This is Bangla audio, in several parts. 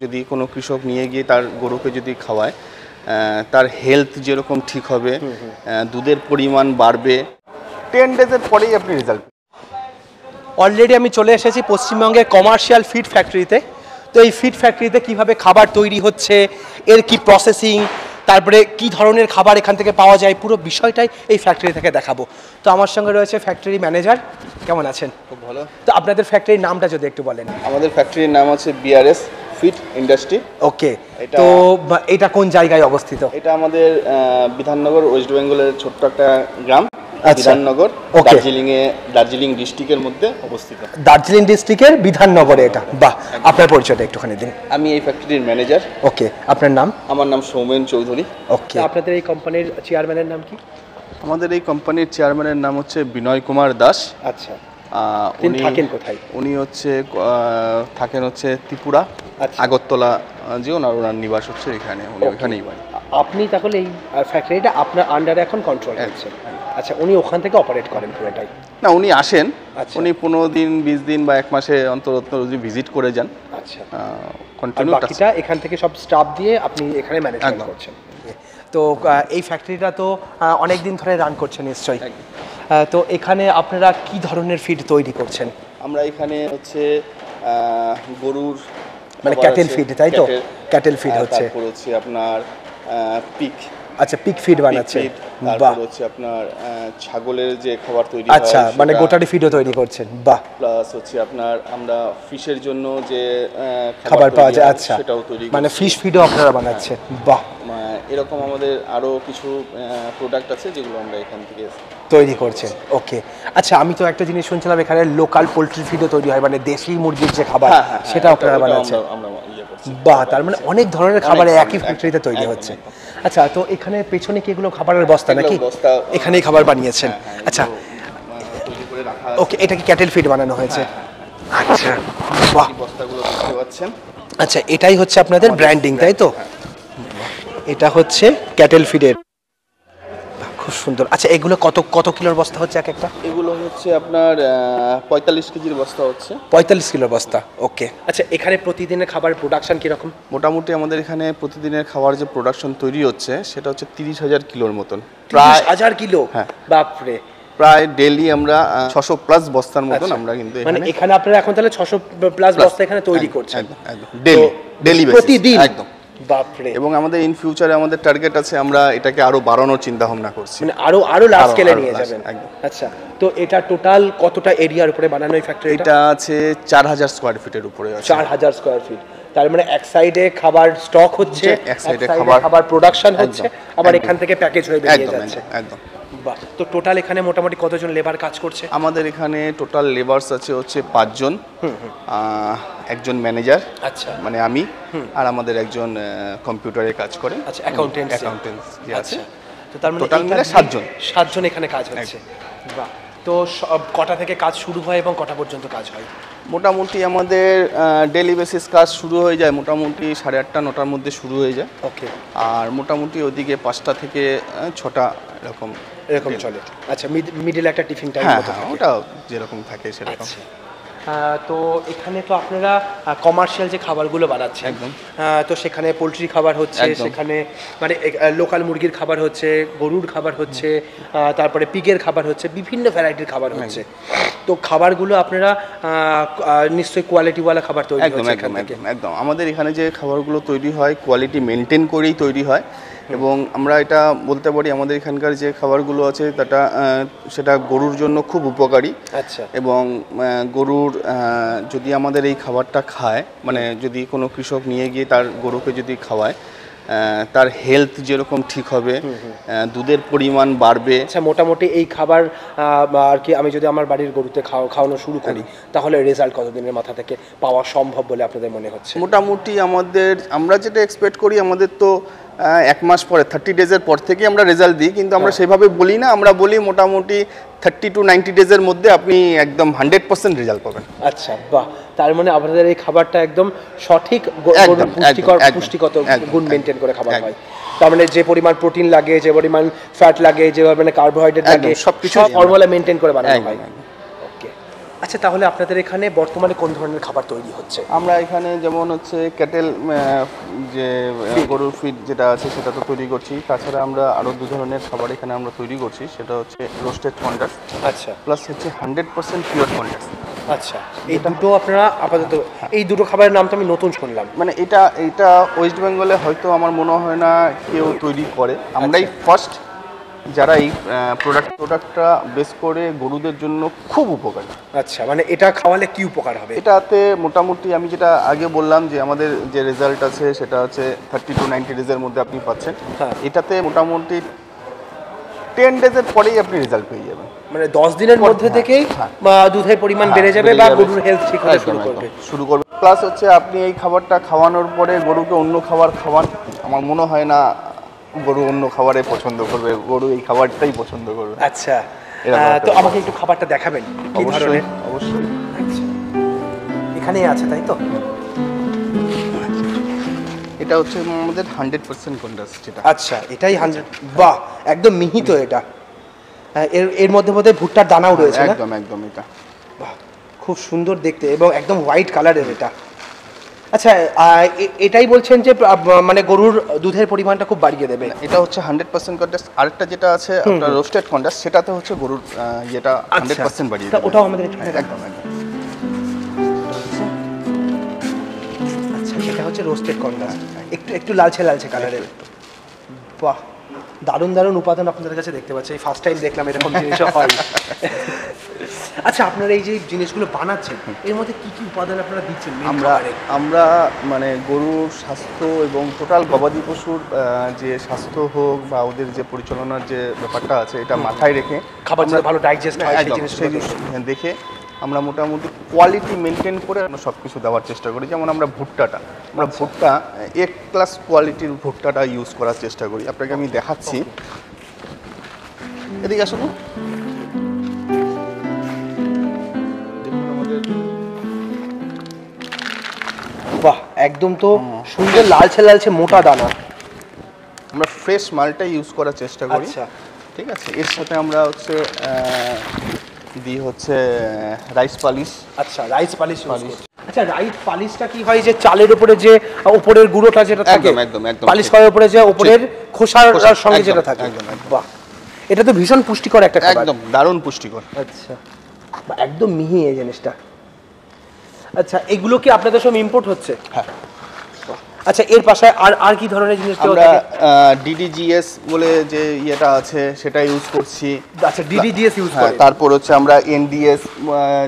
যদি কোনো কৃষক নিয়ে গিয়ে তার গরুকে যদি খাওয়ায়, তার হেলথ যেরকম ঠিক হবে, দুধের পরিমাণ বাড়বে, 10 ডেজের পরেই আপনি রেজাল্ট। অলরেডি আমি চলে এসেছি পশ্চিমবঙ্গের কমার্শিয়াল ফিড ফ্যাক্টরিতে। তো এই ফিড ফ্যাক্টরিতে কিভাবে খাবার তৈরি হচ্ছে, এর কি প্রসেসিং, তারপরে কি ধরনের খাবার এখান থেকে পাওয়া যায়, পুরো বিষয়টাই এই ফ্যাক্টরি থেকে দেখাবো। তো আমার সঙ্গে রয়েছে ফ্যাক্টরি ম্যানেজার। কেমন আছেন? খুব ভালো। তো আপনাদের ফ্যাক্টরির নামটা যদি একটু বলেন। আমাদের ফ্যাক্টরির নাম আছে বিআরএস ফিড ইন্ডাস্ট্রি। ওকে, তো এটা কোন জায়গায় অবস্থিত? এটা আমাদের বিধাননগর, ওয়েস্ট বেঙ্গলের ছোট্ট একটা গ্রাম। বিধাননগর, দার্জিলিং ডিস্ট্রিক্টের মধ্যে অবস্থিত। দার্জিলিং ডিস্ট্রিক্টের বিধাননগরে এটা। বাহ, আপনার পরিচয়টা একটুখানি দিন। আমি এই ফ্যাক্টরির ম্যানেজার। ওকে, আপনার নাম? আমার নাম সৌমেন চৌধুরী। ওকে, আপনাদের এই কোম্পানির চেয়ারম্যানের নাম কি? আমাদের এই কোম্পানির চেয়ারম্যানের নাম হচ্ছে বিনয় কুমার দাস। আচ্ছা, উনি থাকেন কোথায়? উনি থাকেন ত্রিপুরা, আগরতলা যে ওনার নিবাস হচ্ছে এখানে, উনি ওখানেই বাড়ি। আপনি তাহলে এই ফ্যাক্টরিটা আপনার আন্ডারে এখন কন্ট্রোল করছেন? আচ্ছা, উনি ওখান থেকে অপারেট করেন পুরোটাই? না, উনি আসেন, উনি 15 দিন 20 দিন বা 1 মাসে অন্তর যদি ভিজিট করে যান। আচ্ছা, কন্টিনিউ বাকিটা এখান থেকে সব স্টাফ দিয়ে আপনি এখানে ম্যানেজমেন্ট করছেন। তো এই ফ্যাক্টরিটা তো অনেক দিন ধরে রান করছেন নিশ্চয়ই। তো এখানে আপনারা কি ধরনের ফিড তৈরি করছেন? আমরা এখানে গরুর মানে ক্যাটেল ফিড, তাই তো? ক্যাটেল ফিড হচ্ছে, তারপর হচ্ছে আপনার পিক। আচ্ছা, পিক ফিড বানাচ্ছেন। তারপর হচ্ছে আপনার ছাগলের যে খাবার তৈরি হয়। আচ্ছা, মানে গোটারি ফিডও তৈরি করছেন। বাহ। প্লাস হচ্ছে আপনার আমরা ফিশের জন্য যে খাবার পাওয়া যায়, আচ্ছা, সেটাও তৈরি, মানে ফিশ ফিডও আপনারা বানাচ্ছেন। বাহ। এরকম আমাদের আরো কিছু প্রোডাক্ট আছে যেগুলো আমরা এখান থেকে তৈরি করছেন। ওকে, আচ্ছা, আমি তো একটা জিনিস শুনছিলাম এখানে লোকাল পোলট্রি ফিডও তৈরি হয়, মানে দেশি মুরগির যে খাবার সেটা আপনারা বানাচ্ছেন। বাহ, তার মানে অনেক ধরনের খাবার একই ফ্যাক্টরিতে তৈরি হচ্ছে। আচ্ছা, তো এখানে পেছনে কি এগুলো খাবারের বস্তা নাকি? এখানেই খাবার বানিয়েছেন। আচ্ছা, ওকে, এটা কি ক্যাটেল ফিড বানানো হয়েছে? আচ্ছা, বাহ। বস্তাগুলো দেখতে পাচ্ছেন। আচ্ছা, এটাই হচ্ছে আপনাদের ব্র্যান্ডিং, তাই তো? এটা হচ্ছে ক্যাটেল ফিডের। খুব সুন্দর। আচ্ছা, এগুলো কত কত কিলোর বস্তা হচ্ছে এক একটা? এগুলো হচ্ছে আপনার 45 কেজির বস্তা হচ্ছে। 45 কিলোর বস্তা। ওকে, আচ্ছা, এখানে প্রতিদিনের খাবার প্রোডাকশন কীরকম? মোটামুটি আমাদের এখানে প্রতিদিনের খাবার যে প্রোডাকশন তৈরি হচ্ছে সেটা হচ্ছে 30,000 কিলোর মতন। 30,000 কিলো? হ্যাঁ। বাপরে। প্রায় ডেইলি আমরা 600 প্লাস বস্তার মতন আমরা কিন্তু মানে এখানে আপনারা এখন তাহলে 600 প্লাস বস্তা এখানে তৈরি করছেন? একদম ডেইলি বেসিস, প্রতিদিন? একদম। বাপরে। এবং আমাদের ইন ফিউচারে আমাদের টার্গেট আছে, আমরা এটাকে আরো বাড়ানোর চিন্তা ভাবনা করছি, মানে আরো লার্জ স্কেলে নিয়ে যাবেন। আচ্ছা, তো এটা টোটাল কতটা এরিয়ার উপরে বানানো এই ফ্যাক্টরি? এটা আছে 4000 স্কয়ার ফিটের উপরে আছে। 4000 স্কয়ার ফিট। তার মানে এক সাইডে খাবার স্টক হচ্ছে, এক সাইডে খাবার প্রোডাকশন হচ্ছে, আবার এখান থেকে প্যাকেজ হয়ে বেরিয়ে যাচ্ছে। একদম। বাহ। তো টোটাল এখানে মোটামুটি কতজন লেবার কাজ করছে? আমাদের এখানে টোটাল লেবারস আছে 5 জন। একজন ম্যানেজার, আচ্ছা, মানে আমি, আর আমাদের একজন কম্পিউটারে কাজ করে, আচ্ছা, অ্যাকাউন্টেন্ট আছে। তো তার মানে টোটাল মিলে 7 জন এখানে কাজ হচ্ছে। বাহ। তো কটা থেকে কাজ শুরু হয় এবং কটা পর্যন্ত কাজ হয়? মোটামুটি আমাদের ডেইলি বেসিস কাজ শুরু হয়ে যায় মোটামুটি 8:30 9টার মধ্যে শুরু হয়ে যায়। ওকে। আর মোটামুটি ওদিকে 5টা থেকে 6টা এরকম চলে। আচ্ছা, মিডলে একটা টিফিন টাইম মতো থাকে? ওটা যেরকম থাকে সেরকম। তো এখানে তো আপনারা কমার্শিয়াল যে খাবারগুলো বানাচ্ছেন, একদম, তো সেখানে পোলট্রি খাবার হচ্ছে, সেখানে মানে লোকাল মুরগির খাবার হচ্ছে, গরুর খাবার হচ্ছে, তারপরে পিগের খাবার হচ্ছে, বিভিন্ন ভ্যারাইটির খাবার হচ্ছে। তো খাবারগুলো আপনারা নিশ্চয়ই কোয়ালিটিওয়ালা খাবার তৈরি হচ্ছে এখান থেকে? একদম। আমাদের এখানে যে খাবারগুলো তৈরি হয় কোয়ালিটি মেনটেন করেই তৈরি হয়, এবং আমরা এটা বলতে পারি আমাদের এখানকার যে খাবারগুলো আছে সেটা গরুর জন্য খুব উপকারী। আচ্ছা। এবং গরুর যদি আমাদের এই খাবারটা খায়, মানে যদি কোনো কৃষক নিয়ে গিয়ে তার গরুকে যদি খাওয়ায়, তার হেলথ যেরকম ঠিক হবে, দুধের পরিমাণ বাড়বে। আচ্ছা, মোটামুটি এই খাবার আর কি আমি যদি আমার বাড়ির গরুতে খাওয়ানো শুরু করি তাহলে রেজাল্ট কতদিনের মাথা থেকে পাওয়া সম্ভব বলে আপনাদের মনে হচ্ছে? মোটামুটি আমরা যেটা এক্সপেক্ট করি, আমাদের তো 1 মাস পরে 30 ডেজের পর থেকে আমরা রেজাল্ট দিই, কিন্তু আমরা সেভাবে বলি না, আমরা বলি মোটামুটি 30 to 90 ডেজের মধ্যে আপনি একদম 100% রেজাল্ট পাবেন। আচ্ছা, বাহ। তার মানে আপনাদের এই খাবারটা একদম সঠিক পুষ্টিগত গুণ মেনটেন করে খাবার হয়। তার মানে যে পরিমাণ প্রোটিন লাগে, যে পরিমাণ ফ্যাট লাগে, যে পরিমাণে কার্বোহাইড্রেট লাগে, সবকিছু ফর্মুলা মেনটেন করে বানানো হয়। ওকে, আচ্ছা, তাহলে আপনাদের এখানে বর্তমানে কোন ধরনের খাবার তৈরি হচ্ছে? আমরা এখানে যেমন হচ্ছে ক্যাটেল যে গরুর ফিড যেটা আছে সেটা তো তৈরি করছি, তাছাড়া আমরা আরও 2 ধরনের খাবার এখানে আমরা তৈরি করছি, সেটা হচ্ছে রোস্টেড কন্ডাস, আচ্ছা, প্লাস হচ্ছে 100% পিওর কন্ডাস। আচ্ছা, এই দুটো আপনারা আপাতত, এই দুটো খাবারের নাম তো আমি নতুন শুনলাম। মানে এটা ওয়েস্ট বেঙ্গলে হয়তো আমার মনে হয় না কেউ তৈরি করে, আমরাই ফার্স্ট যারা এই প্রোডাক্টটা বেস করে গরুদের জন্য খুব উপকারী। আচ্ছা, মানে এটা খাওয়ালে কি উপকার হবে? এটাতে মোটামুটি আমি যেটা আগে বললাম যে আমাদের যে রেজাল্ট আছে সেটা হচ্ছে 30 to 90 ডেজের মধ্যে আপনি পাচ্ছেন। এটাতে মোটামুটি 10 ডেজের পরেই আপনি রেজাল্ট পেয়ে যাবেন। মানে 10 দিনের মধ্যে থেকেই দুধের পরিমাণ বেড়ে যাবে বা গরুর হেলথ ঠিক হতে শুরু করবে। প্লাস হচ্ছে আপনি এই খাবারটা খাওয়ানোর পরে গরুকে অন্য খাবার খাওয়ান, আমার মনে হয় না গরু অন্য খাবারে পছন্দ করবে, গরু এই খাবারটাই পছন্দ করবে। আচ্ছা, তো আমাকে একটু খাবারটা দেখাবেন কি ধরনের? অবশ্যই। আচ্ছা, এখানেই আছে তাই তো? এটা হচ্ছে আমাদের 100% কন্ডাস যেটা। আচ্ছা, এটাই 100। বাহ, একদম মিহি তো এটা। এর মধ্যে মধ্যে ভুট্টার দানাও রয়েছে না? একদম একদম। এটা বাহ, খুব সুন্দর দেখতে এবং একদম হোয়াইট কালারের এটা। আচ্ছা, এটাই বলছেন যে মানে গরুর দুধের পরিমাণটা খুব বাড়িয়ে দেবে? এটা হচ্ছে 100% কন্ডাস। আরেকটা যেটা আছে আপনার রোস্টেড কন্ডাস, সেটাতে হচ্ছে গরুর যেটা 100% বাড়িয়ে দেবে। ওটাও আমাদের একটু একদম। আচ্ছা, এটা হচ্ছে রোস্টেড কন্ডাস, একটু লালচে লালচে কালারের। বাহ, দারুণ দারুণ উপাদান আপনাদের কাছে দেখতে পাচ্ছি, এই ফার্স্ট টাইম দেখলাম এরকম জিনিসও হয়। আচ্ছা, আপনারা এই যে জিনিসগুলো বানাচ্ছেন এর মধ্যে কি কি উপাদান আপনারা দিচ্ছেন? আমরা মানে গরুর স্বাস্থ্য এবং টোটাল গবাদি পশুর যে স্বাস্থ্য হোক বা ওদের যে পরিচালনার যে ব্যাপারটা আছে এটা মাথায় রেখে খাবার ভালো ডাইজেস্ট হয় সেই জিনিস দেখে আমরা মোটামুটি কোয়ালিটি মেনটেন করে আমরা সব কিছু দেওয়ার চেষ্টা করি। যেমন আমরা ভুট্টা এক ক্লাস কোয়ালিটির ভুট্টাটা ইউজ করার চেষ্টা করি। আপনাকে আমি দেখাচ্ছি, এদিকে আসুন। বাহ, একদম তো সুন্দর লালচে লালচে মোটা দানা। আমরা ফ্রেশ মালটা ইউজ করার চেষ্টা করি। আচ্ছা, ঠিক আছে, এর সাথে আমরা হচ্ছে দিই হচ্ছে রাইস পালিশ। আচ্ছা, রাইস পালিশ। আচ্ছা, রাইস পালিশটা কি হয় যে চালের উপরে যে উপরের গুঁড়োটা যেটা থাকে একদম পালিশ করার উপরে যে উপরের খোসার সঙ্গে যেটা থাকে। বাহ, এটা তো ভীষণ পুষ্টিকর একটা খাবার। একদম দারুণ পুষ্টিকর। আচ্ছা, একদম মিহি এই জিনিসটা। আচ্ছা, এগুলো কি আপনাদের সব ইম্পোর্ট হচ্ছে? হ্যাঁ। আচ্ছা, এর পাশে আর কি ধরনের জিনিস আমরা ডিডিজিএস বলে যে ইয়েটা আছে সেটা ইউজ করছি। আচ্ছা, ডিডিজিএস ইউজ করেন। তারপর হচ্ছে আমরা এনডিএস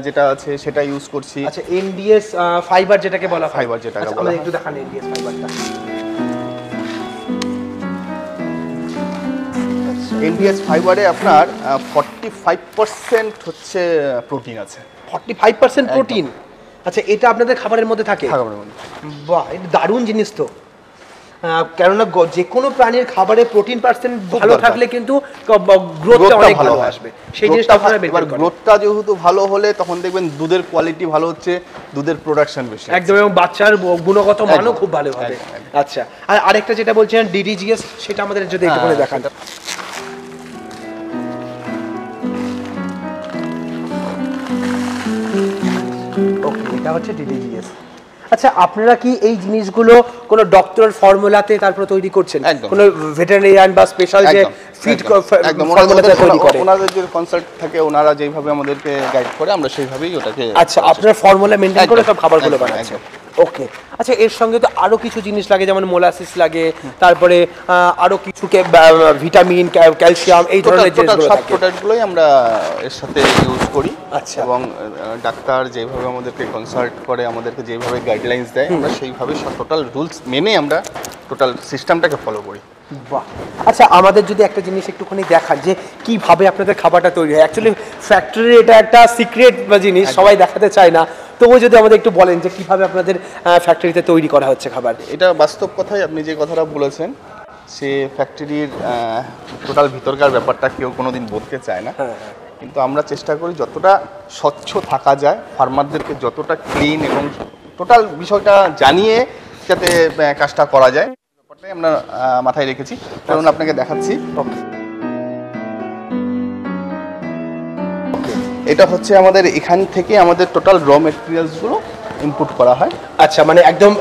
যেটা আছে সেটা ইউজ করছি। আচ্ছা, এনডিএস ফাইবার যেটাকে বলা হয়। ফাইবার যেটাকে বলা হয়। আমাদের একটু দেখান এনডিএস ফাইবারটা। এনডিএস ফাইবারে আপনার 45% হচ্ছে প্রোটিন আছে। 45% প্রোটিন? আচ্ছা, এটা আপনাদের খাবারের মধ্যে থাকে? বাহ, এটা দারুণ জিনিস তো। কেননা যে কোনো প্রাণীর খাবারে প্রোটিন পার্সেন্ট ভালো থাকলে কিন্তু গ্রোথটা অনেক ভালো আসবে। সেই জিনিসটা আপনারা বের করেন। গ্রোথটা যেহেতু ভালো হলে তখন দেখবেন দুধের কোয়ালিটি ভালো হচ্ছে, দুধের প্রোডাকশন বেশি একদম, এবং বাচ্চার গুণগত মানও খুব ভালো হবে। আচ্ছা, আর আরেকটা যেটা বলছেন ডিডিজিএস, সেটা আমাদের যদি একটু করে দেখান। ওকে, এটা হচ্ছে ডিডিজিএস। আচ্ছা, আপনারা কি এই জিনিসগুলো কোনো ডক্টরের ফর্মুলাতে তারপর তৈরি করছেন? কোনো ভেটেরিনারিয়ান বা স্পেশাল যে ফিড ফর্মুলাতে তৈরি করে? ওনাদের যে কনসাল্ট থাকে ওনারা যেভাবে আমাদেরকে গাইড করে আমরা সেইভাবেই ওটাকে। আচ্ছা, আপনারা ফর্মুলা মেনটেন করে সব খাবারগুলো বানাচ্ছেন। ওকে। আচ্ছা, এর সঙ্গে তো আরো কিছু জিনিস লাগে, যেমন মোলাসিস লাগে, তারপরে আরো কিছু ভিটামিন, ক্যালসিয়াম, এই ধরনের জিনিসগুলো সব প্রোডাক্টগুলোই আমরা এর সাথে ইউজ করি। আচ্ছা, এবং ডাক্তার যেভাবে আমাদেরকে কনসাল্ট করে, আমাদেরকে যেভাবে গাইডলাইন্স দেয়, আমরা সেইভাবে সব টোটাল রুলস মেনে আমরা টোটাল সিস্টেমটাকে ফলো করি। বাহ। আচ্ছা, আমাদের যদি একটা জিনিস একটুখানি দেখান যে কিভাবে আপনাদের খাবারটা তৈরি হয়। অ্যাকচুয়ালি ফ্যাক্টরি এটা একটা সিক্রেট জিনিস, সবাই দেখাতে চায় না, তবুও যদি আমাদের একটু বলেন যে কিভাবে আপনাদের ফ্যাক্টরিতে তৈরি করা হচ্ছে খাবার। এটা বাস্তব কথাই, আপনি যে কথাটা বলেছেন সে ফ্যাক্টরির টোটাল ভিতরকার ব্যাপারটা কেউ কোনোদিন বলতে চায় না। কিন্তু আমরা চেষ্টা করি যতটা স্বচ্ছ থাকা যায়, ফার্মারদেরকে যতটা ক্লিন এবং টোটাল বিষয়টা জানিয়ে যাতে কাজটা করা যায়, ব্যাপারটাই আমরা মাথায় রেখেছি। কারণ আপনাকে দেখাচ্ছি, এটা হচ্ছে আমাদের এখান থেকে আমাদের টোটাল র মেটেরিয়ালসগুলো ইনপুট করা হয়। আচ্ছা, মানে একদম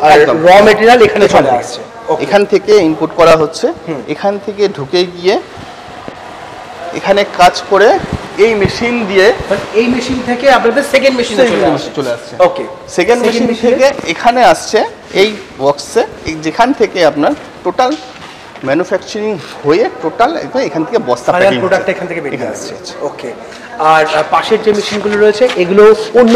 র মেটেরিয়াল এখানে চলে আসছে, এখান থেকে ইনপুট করা হচ্ছে, এখান থেকে ঢুকে গিয়ে এখানে কাজ করে এই মেশিন দিয়ে, এই মেশিন থেকে আপনাদের সেকেন্ড মেশিনে চলে আসছে। ওকে, সেকেন্ড মেশিন থেকে এখানে আসছে এই বক্সে, যেখান থেকে আপনার টোটাল ম্যানুফ্যাকচারিং হয়ে টোটাল এখান থেকে বস্তা প্যাকিং প্রোডাক্ট এখান থেকে বেরিয়ে আসছে। ওকে, আর পাশের যে মেশিনগুলো রয়েছে এগুলো অন্য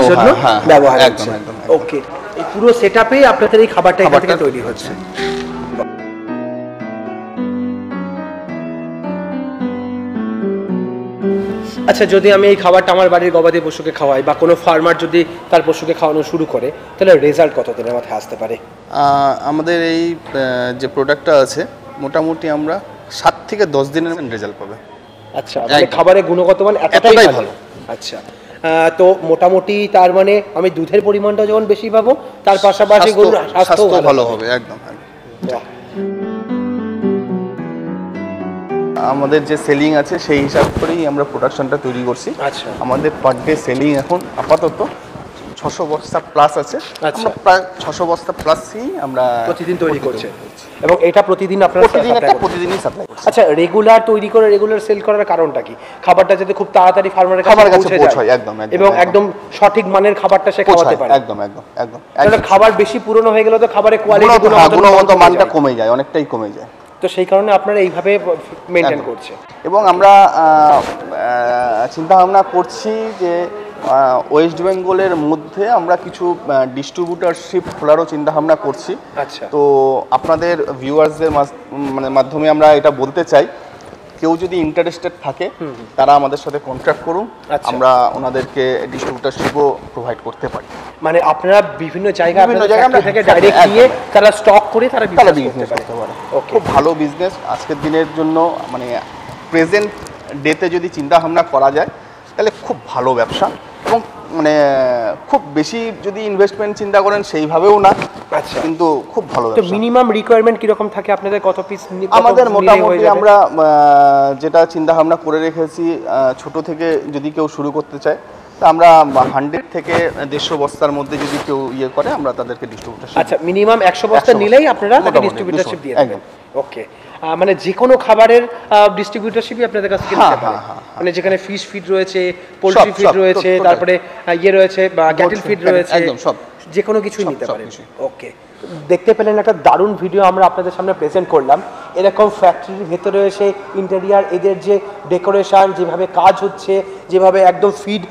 জন্য ব্যবহার হচ্ছে। ওকে, এই পুরো সেটআপে আপনাদের এই খাবারটা এখান থেকে তৈরি হচ্ছে। আচ্ছা, যদি আমি এই খাবারটা আমার বাড়ির গবাদি পশুকে খাওয়াই বা কোনো ফার্মার যদি তার পশুকে খাওয়ানো শুরু করে, তাহলে রেজাল্ট কত দিনের মাথায় আসতে পারে? আমাদের এই যে প্রোডাক্টটা আছে মোটামুটি আমরা 7 থেকে 10 দিনের রেজাল্ট পাবে। আচ্ছা, মানে খাবারের গুণগত মান এতটাই ভালো। আচ্ছা, তো মোটামুটি তার মানে আমি দুধের পরিমাণটা যখন বেশি পাবো, তার পাশাপাশি গরুর স্বাস্থ্য ভালো হবে। একদম। আমাদের যে সেলিং আছে সেই হিসাব করেই আমরা প্রোডাকশনটা তৈরি করছি। আচ্ছা, আমাদের পার ডে সেলিং এখন আপাতত 600 বস্তা প্লাস আছে। আচ্ছা, প্রায় 600 বস্তা প্লাসই আমরা প্রতিদিন তৈরি করছি, এবং এটা প্রতিদিন আপনারা প্রতিদিনই সাপ্লাই করছি। আচ্ছা, রেগুলার তৈরি করে রেগুলার সেল করার কারণটা কি? খাবারটা যাতে খুব তাড়াতাড়ি ফার্মারের কাছে পৌঁছায়, একদম, এবং একদম সঠিক মানের খাবারটা সে খাওয়াতে পারে। একদম। তাহলে খাবার বেশি পুরনো হয়ে গেলে তো খাবারের কোয়ালিটি, গুণগত মানটা কমে যায়, অনেকটাই কমে যায়। তো সেই কারণে আপনারা এইভাবে মেনটেন করছে। এবং আমরা চিন্তা ভাবনা করছি যে ওয়েস্ট বেঙ্গলের মধ্যে আমরা কিছু ডিস্ট্রিবিউটারশিপ খোলারও চিন্তা ভাবনা করছি। আচ্ছা, তো আপনাদের ভিউয়ার্সদের মাধ্যমে আমরা এটা বলতে চাই, কেউ যদি ইন্টারেস্টেড থাকে তারা আমাদের সাথে কন্ট্যাক্ট করুন। আমরা ওনাদেরকে ডিস্ট্রিবিউটারশিপও প্রোভাইড করতে পারি। মানে আপনারা বিভিন্ন জায়গা থেকে ডাইরেক্ট নিয়ে তারা স্টক করে তারা বিজনেস করতে পারে। খুব ভালো বিজনেস আজকের দিনের জন্য, মানে প্রেজেন্ট ডেতে যদি চিন্তা ভাবনা করা যায় তাহলে খুব ভালো ব্যবসা, এবং মানে খুব বেশি যদি ইনভেস্টমেন্ট চিন্তা করেন সেইভাবেও না। আচ্ছা, কিন্তু খুব ভালো ব্যবসা। তো মিনিমাম রিকোয়ারমেন্ট কিরকম থাকে আপনাদের? কত পিস? আমাদের মোটামুটি আমরা যেটা চিন্তা ভাবনা করে রেখেছি, ছোট থেকে যদি কেউ শুরু করতে চায় তা আমরা 100 থেকে 150 বস্তার মধ্যে যদি কেউ ইয়ে করে আমরা তাদেরকে ডিস্ট্রিবিউটারশিপ। আচ্ছা, মিনিমাম 100 বস্তা নিলেই আপনারা তাকে ডিস্ট্রিবিউটারশিপ দিয়ে দেবেন। ওকে, মানে যে কোনো খাবারের ডিস্ট্রিবিউটারশিপই আপনাদের কাছ থেকে নিতে পারে, মানে যেখানে ফিশ ফিড রয়েছে, পোল্ট্রি ফিড রয়েছে, তারপরে ইয়ে রয়েছে বা ক্যাটেল ফিড রয়েছে, একদম সব, যে কোনো কিছুই নিতে পারেন। ওকে, দেখতে পেলেন একটা দারুণ ভিডিও আমরা আপনাদের সামনে প্রেজেন্ট করলাম। এরকম ফ্যাক্টরির ভেতরে এসে ইন্টেরিয়ার, এদের যে ডেকোরেশন, যেভাবে কাজ হচ্ছে, যেভাবে একদম ফিড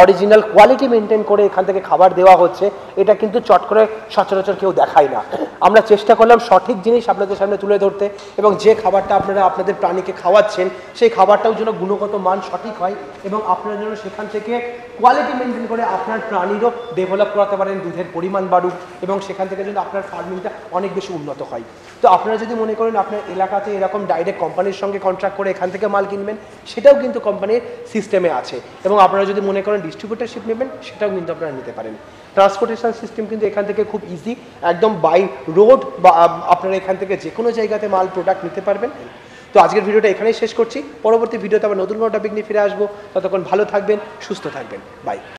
অরিজিনাল কোয়ালিটি মেনটেন করে এখান থেকে খাবার দেওয়া হচ্ছে, এটা কিন্তু চট করে সচরাচর কেউ দেখায় না। আমরা চেষ্টা করলাম সঠিক জিনিস আপনাদের সামনে তুলে ধরতে, এবং যে খাবারটা আপনারা আপনাদের প্রাণীকে খাওয়াচ্ছেন সেই খাবারটাও যেন গুণগত মান সঠিক হয়, এবং আপনারা যেন সেখান থেকে কোয়ালিটি মেনটেন করে আপনার প্রাণীরও ডেভেলপ করাতে পারেন, দুধের পরিমাণ বাড়ুক, এবং সেখান থেকে যেন আপনার ফার্মিংটা অনেক বেশি উন্নত হয়। তো আপনারা যদি মনে করেন আপনার এলাকাতে এরকম ডাইরেক্ট কোম্পানির সঙ্গে কন্ট্রাক্ট করে এখান থেকে মাল কিনবেন, সেটাও কিন্তু কোম্পানির সিস্টেমে আছে, এবং আপনারা যদি মনে করেন ডিস্ট্রিবিউটারশিপ নেবেন, সেটাও কিন্তু আপনারা নিতে পারেন। ট্রান্সপোর্টেশন সিস্টেম কিন্তু এখান থেকে খুব ইজি, একদম বাই রোড, বা আপনারা এখান থেকে যে কোনো জায়গাতে মাল প্রোডাক্ট নিতে পারবেন। তো আজকের ভিডিওটা এখানেই শেষ করছি। পরবর্তী ভিডিওতে আবার নতুন কোনো টপিক নিয়ে ফিরে আসবো। ততক্ষণ ভালো থাকবেন, সুস্থ থাকবেন, বাই।